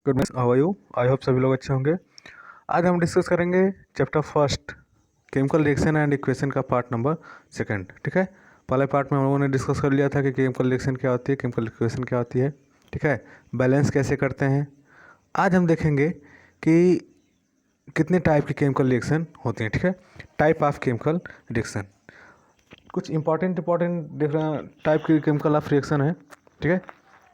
Good morning, how are you? I hope सभी लोग अच्छे होंगे। आज हम डिस्कस करेंगे chapter first, chemical reaction and equation का पार्ट नंबर सेकंड। ठीक है, पहले पार्ट में हम लोगों ने डिस्कस कर लिया था कि केमिकल रिएक्शन क्या होती है, केमिकल इक्वेशन क्या होती है। ठीक है, बैलेंस कैसे करते हैं। आज हम देखेंगे कि कितने टाइप की केमिकल रिएक्शन होती हैं। ठीक है, टाइप ऑफ केमिकल रिएक्शन, कुछ इंपॉर्टेंट डिफरेंट टाइप की केमिकल ऑफ रिएक्शन है। ठीक है,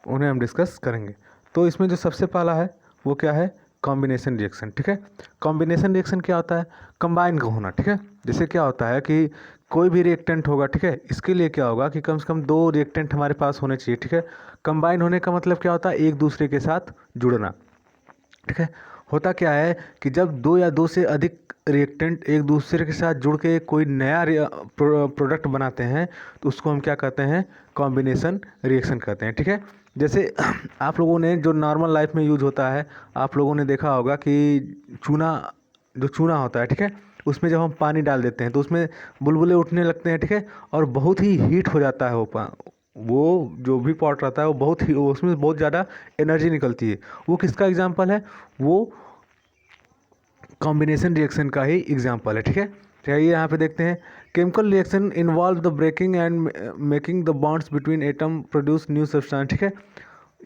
उन्हें हम डिस्कस करेंगे। तो इसमें जो सबसे पहला है वो क्या है? Combination reaction. ठीक है, कॉम्बिनेशन रिएक्शन क्या होता है? कंबाइन का होना। ठीक है, जैसे क्या होता है कि कोई भी रिएक्टेंट होगा, ठीक है, इसके लिए क्या होगा कि कम से कम दो रिएक्टेंट हमारे पास होने चाहिए। ठीक है, कंबाइन होने का मतलब क्या होता है? एक दूसरे के साथ जुड़ना। ठीक है, होता क्या है कि जब दो या दो से अधिक रिएक्टेंट एक दूसरे के साथ जुड़ के कोई नया प्रोडक्ट बनाते हैं तो उसको हम क्या कहते हैं? कॉम्बिनेशन रिएक्शन कहते हैं। ठीक है, जैसे आप लोगों ने जो नॉर्मल लाइफ में यूज होता है, आप लोगों ने देखा होगा कि चूना, जो चूना होता है, ठीक है, उसमें जब हम पानी डाल देते हैं तो उसमें बुलबुले उठने लगते हैं। ठीक है, और बहुत ही हीट हो जाता है वो जो भी पॉट रहता है वो बहुत ही, उसमें बहुत ज़्यादा एनर्जी निकलती है। वो किसका एग्जाम्पल है? वो कॉम्बिनेशन रिएक्शन का ही एग्जाम्पल है। ठीक है, चलिए यहाँ पे देखते हैं। Chemical reaction involve the breaking and making the bonds between atom produce new substance. ठीक है,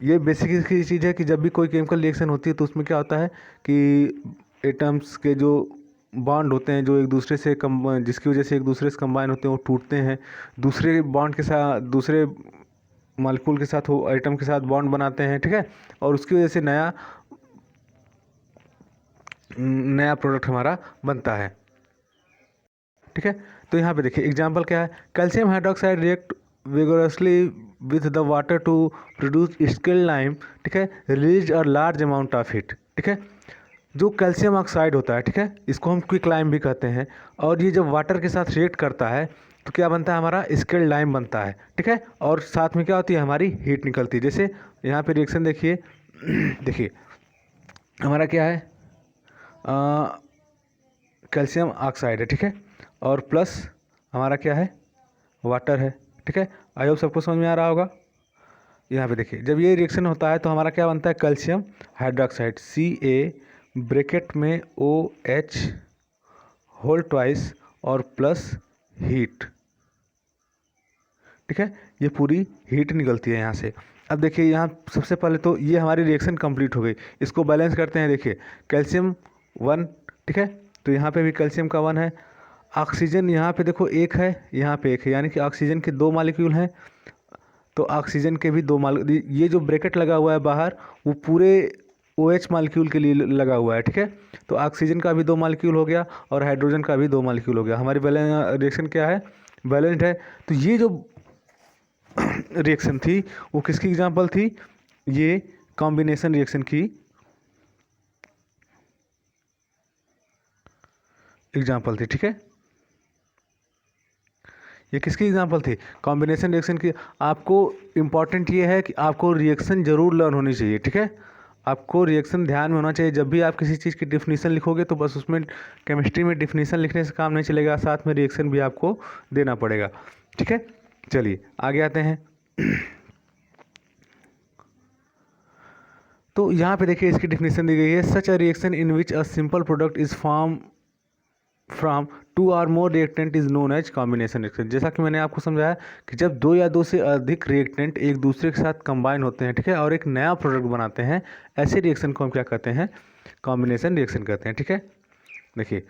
ये बेसिक की चीज़ है कि जब भी कोई केमिकल रिएक्शन होती है तो उसमें क्या होता है कि एटम्स के जो बॉन्ड होते हैं, जो एक दूसरे से जिसकी वजह से एक दूसरे से कंबाइन होते हैं, वो टूटते हैं, दूसरे बॉन्ड के साथ, दूसरे मॉलिक्यूल के साथ, वो एटम के साथ बॉन्ड बनाते हैं। ठीक है, और उसकी वजह से नया नया प्रोडक्ट हमारा बनता है। ठीक है, तो यहाँ पे देखिए एग्जांपल क्या है? Calcium hydroxide react vigorously with the water to produce slaked lime. ठीक है, release a large amount of heat. ठीक है, जो कैल्शियम ऑक्साइड होता है, ठीक है, इसको हम क्विक लाइम भी कहते हैं, और ये जब वाटर के साथ रिएक्ट करता है तो क्या बनता है? हमारा स्किल लाइम बनता है। ठीक है, और साथ में क्या होती है? हमारी हीट निकलती है। जैसे यहाँ पे रिएक्शन देखिए देखिए हमारा क्या है? कैल्शियम ऑक्साइड है। ठीक है, और प्लस हमारा क्या है? वाटर है। ठीक है, आई होप सबको समझ में आ रहा होगा। यहाँ पे देखिए जब ये रिएक्शन होता है तो हमारा क्या बनता है? कैल्शियम हाइड्रोक्साइड, Ca ब्रैकेट में OH होल ट्वाइस और प्लस हीट। ठीक है, ये पूरी हीट निकलती है यहाँ से। अब देखिए यहाँ सबसे पहले तो ये हमारी रिएक्शन कंप्लीट हो गई। इसको बैलेंस करते हैं। देखिए कैल्शियम 1, ठीक है, तो यहाँ पे भी कैल्शियम का 1 है। ऑक्सीजन यहाँ पे देखो 1 है, यहाँ पे 1 है, यानी कि ऑक्सीजन के 2 मॉलिक्यूल हैं, तो ऑक्सीजन के भी 2 मॉलिक्यूल। ये जो ब्रैकेट लगा हुआ है बाहर वो पूरे OH मॉलिक्यूल के लिए लगा हुआ है। ठीक है, तो ऑक्सीजन का भी 2 मॉलिक्यूल हो गया और हाइड्रोजन का भी 2 मॉलिक्यूल हो गया। हमारी बैलेंस रिएक्शन क्या है? बैलेंस्ड है। तो ये जो रिएक्शन थी वो किसकी एग्जांपल थी? ये कॉम्बिनेशन रिएक्शन की एग्जांपल थी। ठीक है, ये किसकी एग्जांपल थी? कॉम्बिनेशन रिएक्शन की। आपको इम्पॉर्टेंट ये है कि आपको रिएक्शन जरूर लर्न होनी चाहिए। ठीक है, आपको रिएक्शन ध्यान में होना चाहिए। जब भी आप किसी चीज़ की डिफिनीशन लिखोगे तो बस उसमें केमिस्ट्री में डिफिनीशन लिखने से काम नहीं चलेगा, साथ में रिएक्शन भी आपको देना पड़ेगा। ठीक है, चलिए आगे आते हैं। तो यहाँ पे देखिए इसकी डिफिनीशन दी गई है। Such a reaction in which a simple product is form from 2 or more reactant is known as combination reaction. जैसा कि मैंने आपको समझाया कि जब 2 या 2 से अधिक रिएक्टेंट एक दूसरे के साथ कंबाइन होते हैं, ठीक है, और एक नया प्रोडक्ट बनाते हैं, ऐसे रिएक्शन को हम क्या कहते हैं? कॉम्बिनेशन रिएक्शन कहते हैं। ठीक है, देखिए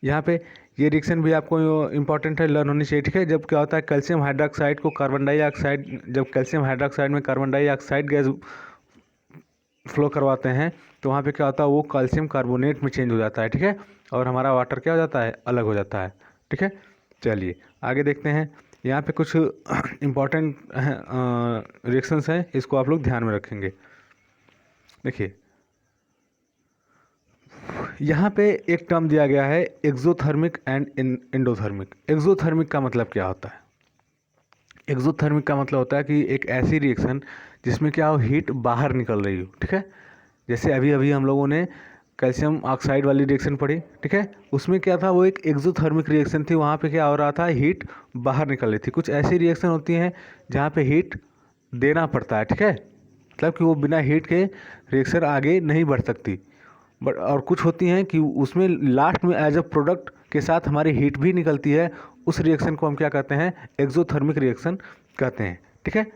यहाँ पे ये रिएक्शन भी आपको इंपॉर्टेंट है, लर्न होनी चाहिए। ठीक है, जब क्या होता है कैल्शियम हाइड्रोक्साइड को कार्बन डाइऑक्साइड, जब कैल्शियम हाइड्रोक्साइड में कार्बन डाइऑक्साइड गैस फ्लो करवाते हैं तो वहाँ पे क्या होता है? वो कैल्शियम कार्बोनेट में चेंज हो जाता है। ठीक है, और हमारा वाटर क्या हो जाता है? अलग हो जाता है। ठीक है, चलिए आगे देखते हैं। यहाँ पे कुछ इम्पॉर्टेंट रिएक्शंस हैं, इसको आप लोग ध्यान में रखेंगे। देखिए यहाँ पे एक टर्म दिया गया है एक्सोथर्मिक एंड एंडोथर्मिक। एक्सोथर्मिक का मतलब क्या होता है? एक्सोथर्मिक का मतलब होता है कि एक ऐसी रिएक्शन जिसमें क्या हो? हीट बाहर निकल रही हो। ठीक है, जैसे अभी अभी हम लोगों ने कैल्शियम ऑक्साइड वाली रिएक्शन पढ़ी। ठीक है, उसमें क्या था? वो एक एक्सोथर्मिक रिएक्शन थी। वहाँ पे क्या हो रहा था? हीट बाहर निकल रही थी। कुछ ऐसी रिएक्शन होती हैं जहाँ पे हीट देना पड़ता है। ठीक है, मतलब कि वो बिना हीट के रिएक्शन आगे नहीं बढ़ सकती। बट और कुछ होती हैं कि उसमें लास्ट में एज अ प्रोडक्ट के साथ हमारी हीट भी निकलती है, उस रिएक्शन को हम क्या कहते हैं, एक्सोथर्मिक रिएक्शन कहते हैं। ठीक है,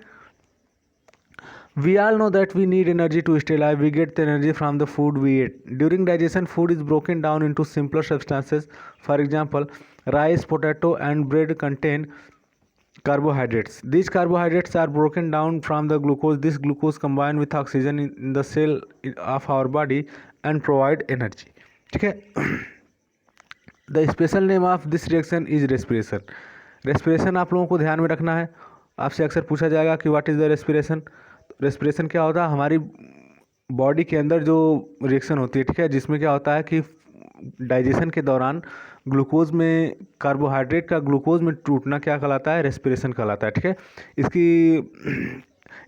we all know that we need energy to stay alive. We get the energy from the food we eat. During digestion, food is broken down into simpler substances. For example, rice, potato, and bread contain carbohydrates. These carbohydrates are broken down from the glucose. This glucose combine with oxygen in the cell of our body and provide energy. ठीक है, the special name of this reaction is respiration. Respiration आप लोगों को ध्यान में रखना है, आपसे अक्सर पूछा जाएगा कि what is the respiration. Respiration क्या होता है, हमारी बॉडी के अंदर जो रिएक्शन होती है, ठीक है, जिसमें क्या होता है कि डाइजेशन के दौरान ग्लूकोज में, कार्बोहाइड्रेट का ग्लूकोज में टूटना क्या कहलाता है, रेस्पिरेशन कहलाता है। ठीक है, इसकी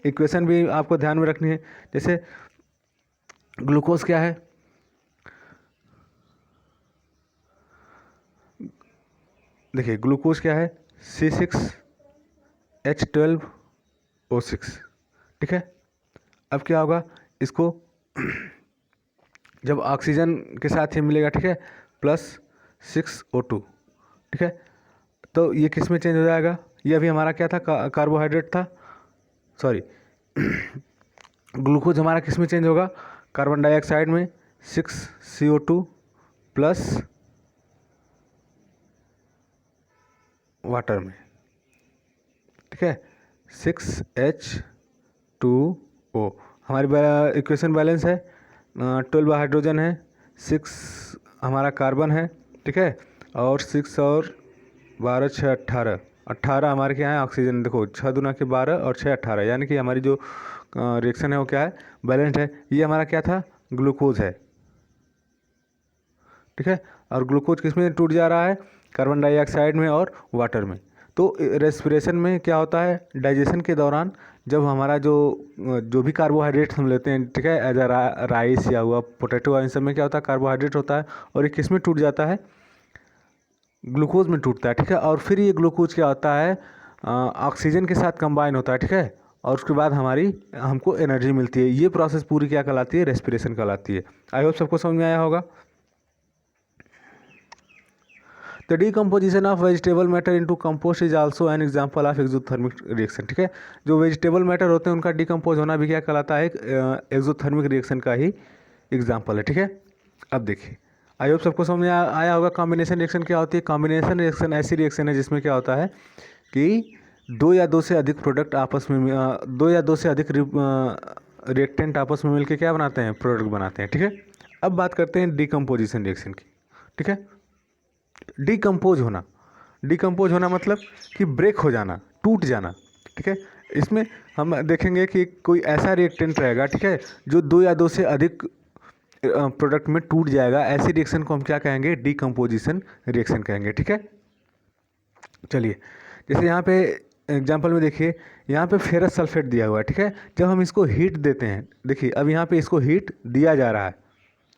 इक्वेशन भी आपको ध्यान में रखनी है। जैसे ग्लूकोज क्या है, देखिए ग्लूकोज क्या है, C6H12O6। ठीक है, अब क्या होगा, इसको जब ऑक्सीजन के साथ ही मिलेगा, ठीक है, +6O2। ठीक है, तो ये किस में चेंज हो जाएगा, ये अभी हमारा क्या था, कार्बोहाइड्रेट था, सॉरी ग्लूकोज हमारा किस में चेंज होगा, कार्बन डाइऑक्साइड में, 6CO2 प्लस वाटर में। ठीक है, 6H2O हमारी इक्वेशन बैलेंस है, 12 हाइड्रोजन है, 6 हमारा कार्बन है। ठीक है, और 6 और 12 6 18 18 हमारे क्या है, ऑक्सीजन। देखो 6 दूना के 12 और 6 18, यानी कि हमारी जो रिएक्शन है वो क्या है, बैलेंस्ड है। ये हमारा क्या था, ग्लूकोज है। ठीक है, और ग्लूकोज किस में टूट जा रहा है, कार्बन डाइऑक्साइड में और वाटर में। तो रेस्पिरेशन में क्या होता है, डाइजेशन के दौरान जब हमारा जो भी कार्बोहाइड्रेट हम लेते हैं, ठीक है, एज अ राइस या हुआ पोटैटो, इन सब में क्या होता है, कार्बोहाइड्रेट होता है, और ये किस में टूट जाता है, ग्लूकोज में टूटता है। ठीक है, और फिर ये ग्लूकोज क्या होता है, ऑक्सीजन के साथ कंबाइन होता है। ठीक है, और उसके बाद हमको एनर्जी मिलती है। ये प्रोसेस पूरी क्या कहलाती है, रेस्पिरेशन कहलाती है। आई होप सबको समझ में आया होगा। The decomposition of vegetable matter into compost is also an example of exothermic reaction. ठीक है, जो वेजिटेबल मैटर होते हैं उनका डीकम्पोज होना भी क्या कहलाता है, एक्सोथर्मिक रिएक्शन का ही एग्जांपल है। ठीक है, अब देखिए, आई होप सबको समझ में आया होगा। कॉम्बिनेशन रिएक्शन क्या होती है, कॉम्बिनेशन रिएक्शन ऐसी रिएक्शन है जिसमें क्या होता है कि दो या दो से अधिक प्रोडक्ट आपस में, दो या दो से अधिक रिएक्टेंट आपस में मिलकर क्या बनाते हैं, प्रोडक्ट बनाते हैं। ठीक है, अब बात करते हैं डीकम्पोजिशन रिएक्शन की। ठीक है, डिकम्पोज होना मतलब कि ब्रेक हो जाना, टूट जाना। ठीक है, इसमें हम देखेंगे कि कोई ऐसा रिएक्टेंट रहेगा, ठीक है, जो दो या दो से अधिक प्रोडक्ट में टूट जाएगा। ऐसी रिएक्शन को हम क्या कहेंगे, डीकम्पोजिशन रिएक्शन कहेंगे। ठीक है, चलिए जैसे यहाँ पे एग्जाम्पल में देखिए, यहाँ पे फेरस सल्फेट दिया हुआ है। ठीक है, जब हम इसको हीट देते हैं, देखिए अब यहाँ पे इसको हीट दिया जा रहा है।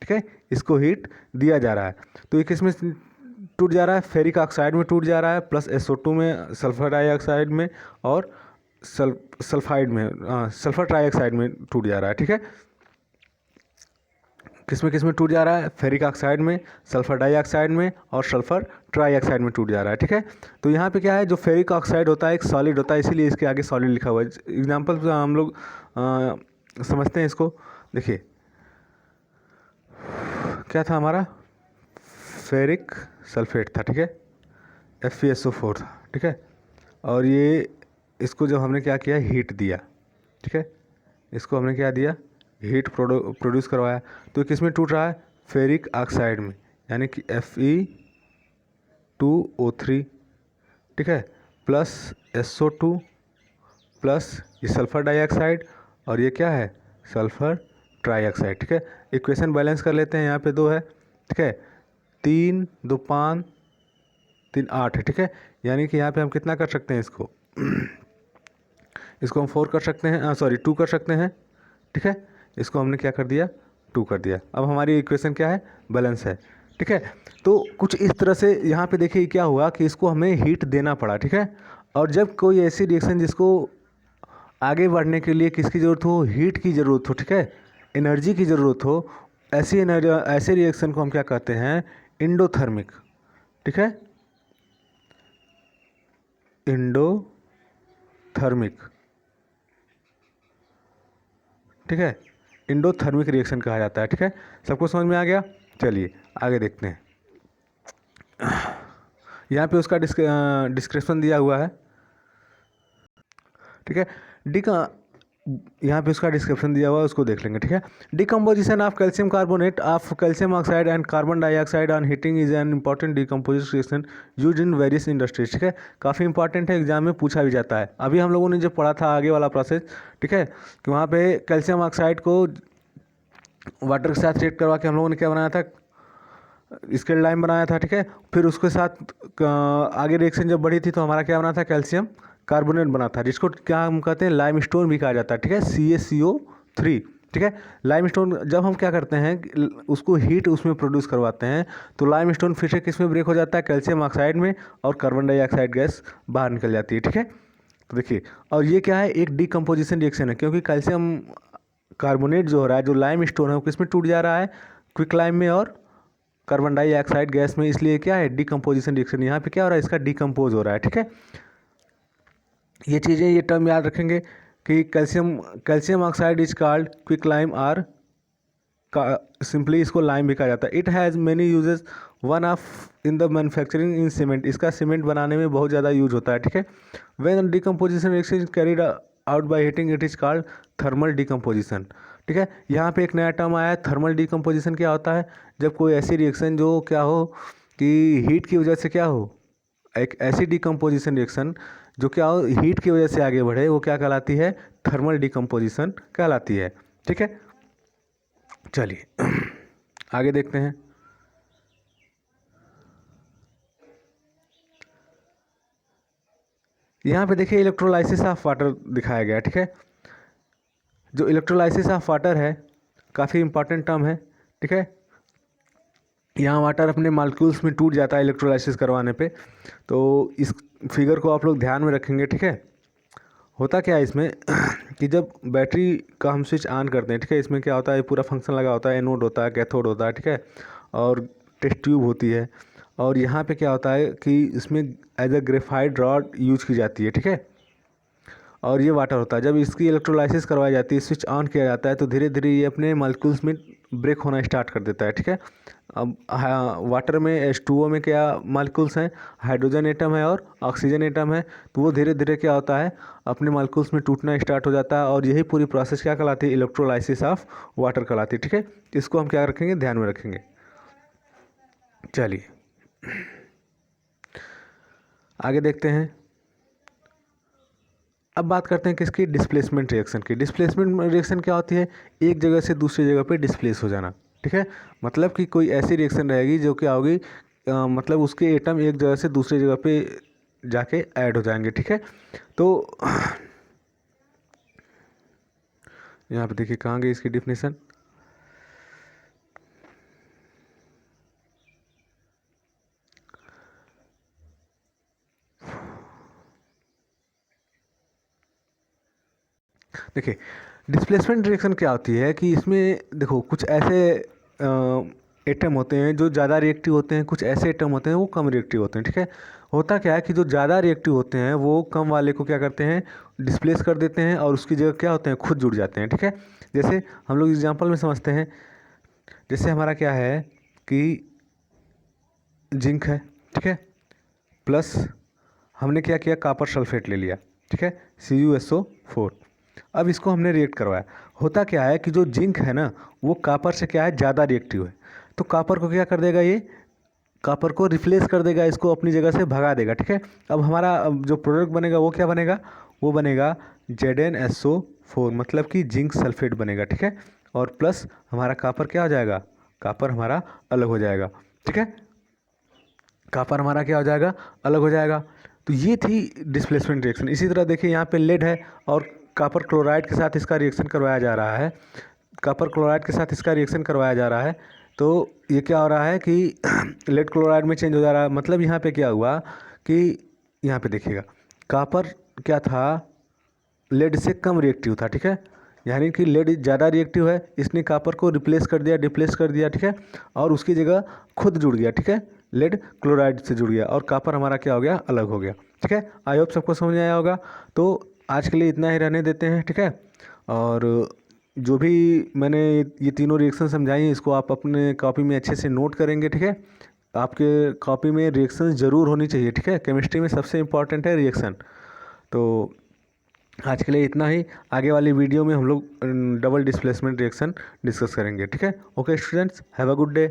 ठीक है, इसको हीट दिया जा रहा है, तो ये किस में टूट जा रहा है, फेरिक ऑक्साइड में टूट जा रहा है, प्लस SO2 में, सल्फर डाइऑक्साइड में, और सल्फाइड में, सल्फर ट्राइऑक्साइड में टूट जा रहा है। ठीक है, किस में टूट जा रहा है, फेरिक ऑक्साइड में, सल्फर डाइऑक्साइड में, और सल्फर ट्राइऑक्साइड में टूट जा रहा है। ठीक है, तो यहाँ पे क्या है, जो फेरिक ऑक्साइड होता है एक सॉलिड होता है, इसीलिए इसके आगे सॉलिड लिखा हुआ है। एग्जाम्पल हम लोग समझते हैं इसको। देखिए क्या था हमारा, फेरिक सल्फेट था। ठीक है, FeSO4 था। ठीक है, और ये इसको जब हमने क्या किया, हीट दिया। ठीक है, इसको हमने क्या दिया, हीट प्रोड्यूस करवाया, तो किस में टूट रहा है, फेरिक ऑक्साइड में, यानी कि Fe2O3। ठीक है, प्लस SO2 प्लस ये सल्फर डाइऑक्साइड, और ये क्या है, सल्फर ट्राइऑक्साइड। ठीक है, इक्वेशन बैलेंस कर लेते हैं, यहाँ पे 2 है। ठीक है, 3 2 5 3 8 है। ठीक है, यानी कि यहाँ पे हम कितना कर सकते हैं, इसको हम 4 कर सकते हैं, सॉरी 2 कर सकते हैं। ठीक है, इसको हमने क्या कर दिया, 2 कर दिया। अब हमारी इक्वेशन क्या है, बैलेंस है। ठीक है, तो कुछ इस तरह से यहाँ पे देखिए क्या हुआ कि इसको हमें हीट देना पड़ा। ठीक है, और जब कोई ऐसी रिएक्शन जिसको आगे बढ़ने के लिए किसकी ज़रूरत हो, हीट की ज़रूरत हो, ठीक है, एनर्जी की ज़रूरत हो, ऐसे रिएक्शन को हम क्या कहते हैं, इंडोथर्मिक, ठीक है, इंडोथर्मिक, ठीक है, इंडोथर्मिक रिएक्शन कहा जाता है, ठीक है। सबको समझ में आ गया। चलिए आगे देखते हैं। यहाँ पे उसका डिस्क्रिप्शन दिया हुआ है, ठीक है। डी का यहाँ पे उसका डिस्क्रिप्शन दिया हुआ है, उसको देख लेंगे, ठीक है। Decomposition of calcium carbonate of calcium oxide and carbon dioxide on heating is an important decomposition reaction use in various industries, ठीक है। काफ़ी इंपॉर्टेंट है, एग्जाम में पूछा भी जाता है। अभी हम लोगों ने जो पढ़ा था आगे वाला प्रोसेस, ठीक है, कि वहाँ पे कैल्शियम ऑक्साइड को वाटर के साथ रिएक्ट करवा के हम लोगों ने क्या बनाया था, स्केल लाइन बनाया था, ठीक है। फिर उसके साथ आगे रिएक्शन जब बढ़ी थी तो हमारा क्या बना था, कैल्शियम कार्बोनेट बना था, जिसको क्या हम कहते हैं, लाइम स्टोन भी कहा जाता है, ठीक है, CaCO3, ठीक है। लाइम स्टोन जब हम क्या करते हैं, उसको हीट उसमें प्रोड्यूस करवाते हैं तो लाइम स्टोन फिर से किस में ब्रेक हो जाता है, कैल्शियम ऑक्साइड में, और कार्बन डाइऑक्साइड गैस बाहर निकल जाती है, ठीक है। तो देखिए, और ये क्या है, एक डिकम्पोजिशन रिएक्शन है, क्योंकि कैल्शियम कार्बोनेट जो हो रहा है, जो लाइम स्टोन है वो किस में टूट जा रहा है, क्विक लाइम में और कार्बन डाइऑक्साइड गैस में, इसलिए क्या है, डिकम्पोजिशन रिएक्शन। यहाँ पे क्या हो रहा है, इसका डिकम्पोज हो रहा है, ठीक है। ये चीज़ें, ये टर्म याद रखेंगे कि calcium oxide is called quick lime, और सिंपली इसको लाइम भी कहा जाता है। It has many uses, one of in the manufacturing in cement, इसका सीमेंट बनाने में बहुत ज़्यादा यूज होता है, ठीक है। When decomposition reaction is carried out by heating it is called thermal decomposition, ठीक है। यहाँ पे एक नया टर्म आया है, थर्मल डिकम्पोजिशन। क्या होता है, जब कोई ऐसी रिएक्शन जो क्या हो कि हीट की वजह से क्या हो, एक ऐसी डिकम्पोजिशन रिएक्शन जो क्या हो, हीट की वजह से आगे बढ़े, वो क्या कहलाती है, थर्मल डिकम्पोजिशन कहलाती है, ठीक है। चलिए आगे देखते हैं। यहाँ पे देखिए इलेक्ट्रोलाइसिस ऑफ वाटर दिखाया गया है, ठीक है। जो इलेक्ट्रोलाइसिस ऑफ वाटर है, काफ़ी इंपॉर्टेंट टर्म है, ठीक है। यहाँ वाटर अपने मॉलिक्यूल्स में टूट जाता है इलेक्ट्रोलाइसिस करवाने पे, तो इस फिगर को आप लोग ध्यान में रखेंगे, ठीक है। होता क्या है इसमें कि जब बैटरी का हम स्विच ऑन करते हैं, ठीक है, इसमें क्या होता है, पूरा फंक्शन लगा होता है, एनोड होता है, कैथोड होता है, ठीक है, और टेस्ट ट्यूब होती है, और यहाँ पे क्या होता है कि इसमें as a graphite rod use की जाती है, ठीक है, और ये वाटर होता है। जब इसकी इलेक्ट्रोलाइसिस करवाई जाती है, स्विच ऑन किया जाता है, तो धीरे धीरे ये अपने मॉलिक्यूल्स में ब्रेक होना स्टार्ट कर देता है, ठीक है। अब वाटर में H2O में क्या मॉलिक्यूल्स हैं, हाइड्रोजन एटम है और ऑक्सीजन एटम है, तो वो धीरे धीरे क्या होता है, अपने मॉलिक्यूल्स में टूटना स्टार्ट हो जाता है, और यही पूरी प्रोसेस क्या कहलाती है, इलेक्ट्रोलाइसिस ऑफ वाटर कहलाती है, ठीक है। इसको हम क्या रखेंगे, ध्यान में रखेंगे। चलिए आगे देखते हैं। अब बात करते हैं किसकी, डिस्प्लेसमेंट रिएक्शन की। डिस्प्लेसमेंट रिएक्शन क्या होती है, एक जगह से दूसरी जगह पे डिस्प्लेस हो जाना, ठीक है। मतलब कि कोई ऐसी रिएक्शन रहेगी जो क्या होगी, मतलब उसके एटम एक जगह से दूसरी जगह पे जाके ऐड हो जाएंगे, ठीक है। तो यहाँ पे देखिए कहाँ गई इसकी डिफिनेशन। देखिए डिस्प्लेसमेंट रिएक्शन क्या होती है कि इसमें देखो कुछ ऐसे एटम होते हैं जो ज़्यादा रिएक्टिव होते हैं, कुछ ऐसे एटम होते हैं वो कम रिएक्टिव होते हैं, ठीक है। होता क्या है कि जो ज़्यादा रिएक्टिव होते हैं वो कम वाले को क्या करते हैं, डिस्प्लेस कर देते हैं, और उसकी जगह क्या होते हैं, खुद जुड़ जाते हैं, ठीक है। जैसे हम लोग एग्जांपल में समझते हैं, जैसे हमारा क्या है कि जिंक है, ठीक है, प्लस हमने क्या किया, कॉपर सल्फेट ले लिया, ठीक है, CuSO4। अब इसको हमने रिएक्ट करवाया। होता क्या है कि जो जिंक है ना, वो कॉपर से क्या है, ज़्यादा रिएक्टिव है, तो कॉपर को क्या कर देगा, ये कॉपर को रिप्लेस कर देगा, इसको अपनी जगह से भगा देगा, ठीक है। अब हमारा जो प्रोडक्ट बनेगा वो क्या बनेगा, वो बनेगा ZnSO4, मतलब कि जिंक सल्फेट बनेगा, ठीक है। और प्लस हमारा कॉपर क्या हो जाएगा, कॉपर हमारा अलग हो जाएगा, ठीक है, कॉपर हमारा क्या हो जाएगा, अलग हो जाएगा। तो ये थी डिस्प्लेसमेंट रिएक्शन। इसी तरह देखिए यहाँ पे लेड है और कॉपर क्लोराइड के साथ इसका रिएक्शन करवाया जा रहा है, कॉपर क्लोराइड के साथ इसका रिएक्शन करवाया जा रहा है, तो ये क्या हो रहा है कि लेड क्लोराइड में चेंज हो जा रहा है। मतलब यहाँ पे क्या हुआ कि यहाँ पे देखिएगा, कॉपर क्या था, लेड से कम रिएक्टिव था, ठीक है। यानी कि लेड ज़्यादा रिएक्टिव है, इसने कॉपर को रिप्लेस कर दिया, डिप्लेस कर दिया, ठीक है, और उसकी जगह खुद जुड़ गया, ठीक है, लेड क्लोराइड से जुड़ गया और कॉपर हमारा क्या हो गया, अलग हो गया, ठीक है। आई होप सबको समझ में आया होगा। तो आज के लिए इतना ही रहने देते हैं, ठीक है। और जो भी मैंने ये तीनों रिएक्शन समझाई हैं, इसको आप अपने कॉपी में अच्छे से नोट करेंगे, ठीक है। आपके कॉपी में रिएक्शन ज़रूर होनी चाहिए, ठीक है। केमिस्ट्री में सबसे इम्पॉर्टेंट है रिएक्शन। तो आज के लिए इतना ही। आगे वाली वीडियो में हम लोग डबल डिस्प्लेसमेंट रिएक्शन डिस्कस करेंगे, ठीक है। Okay students, have a good day.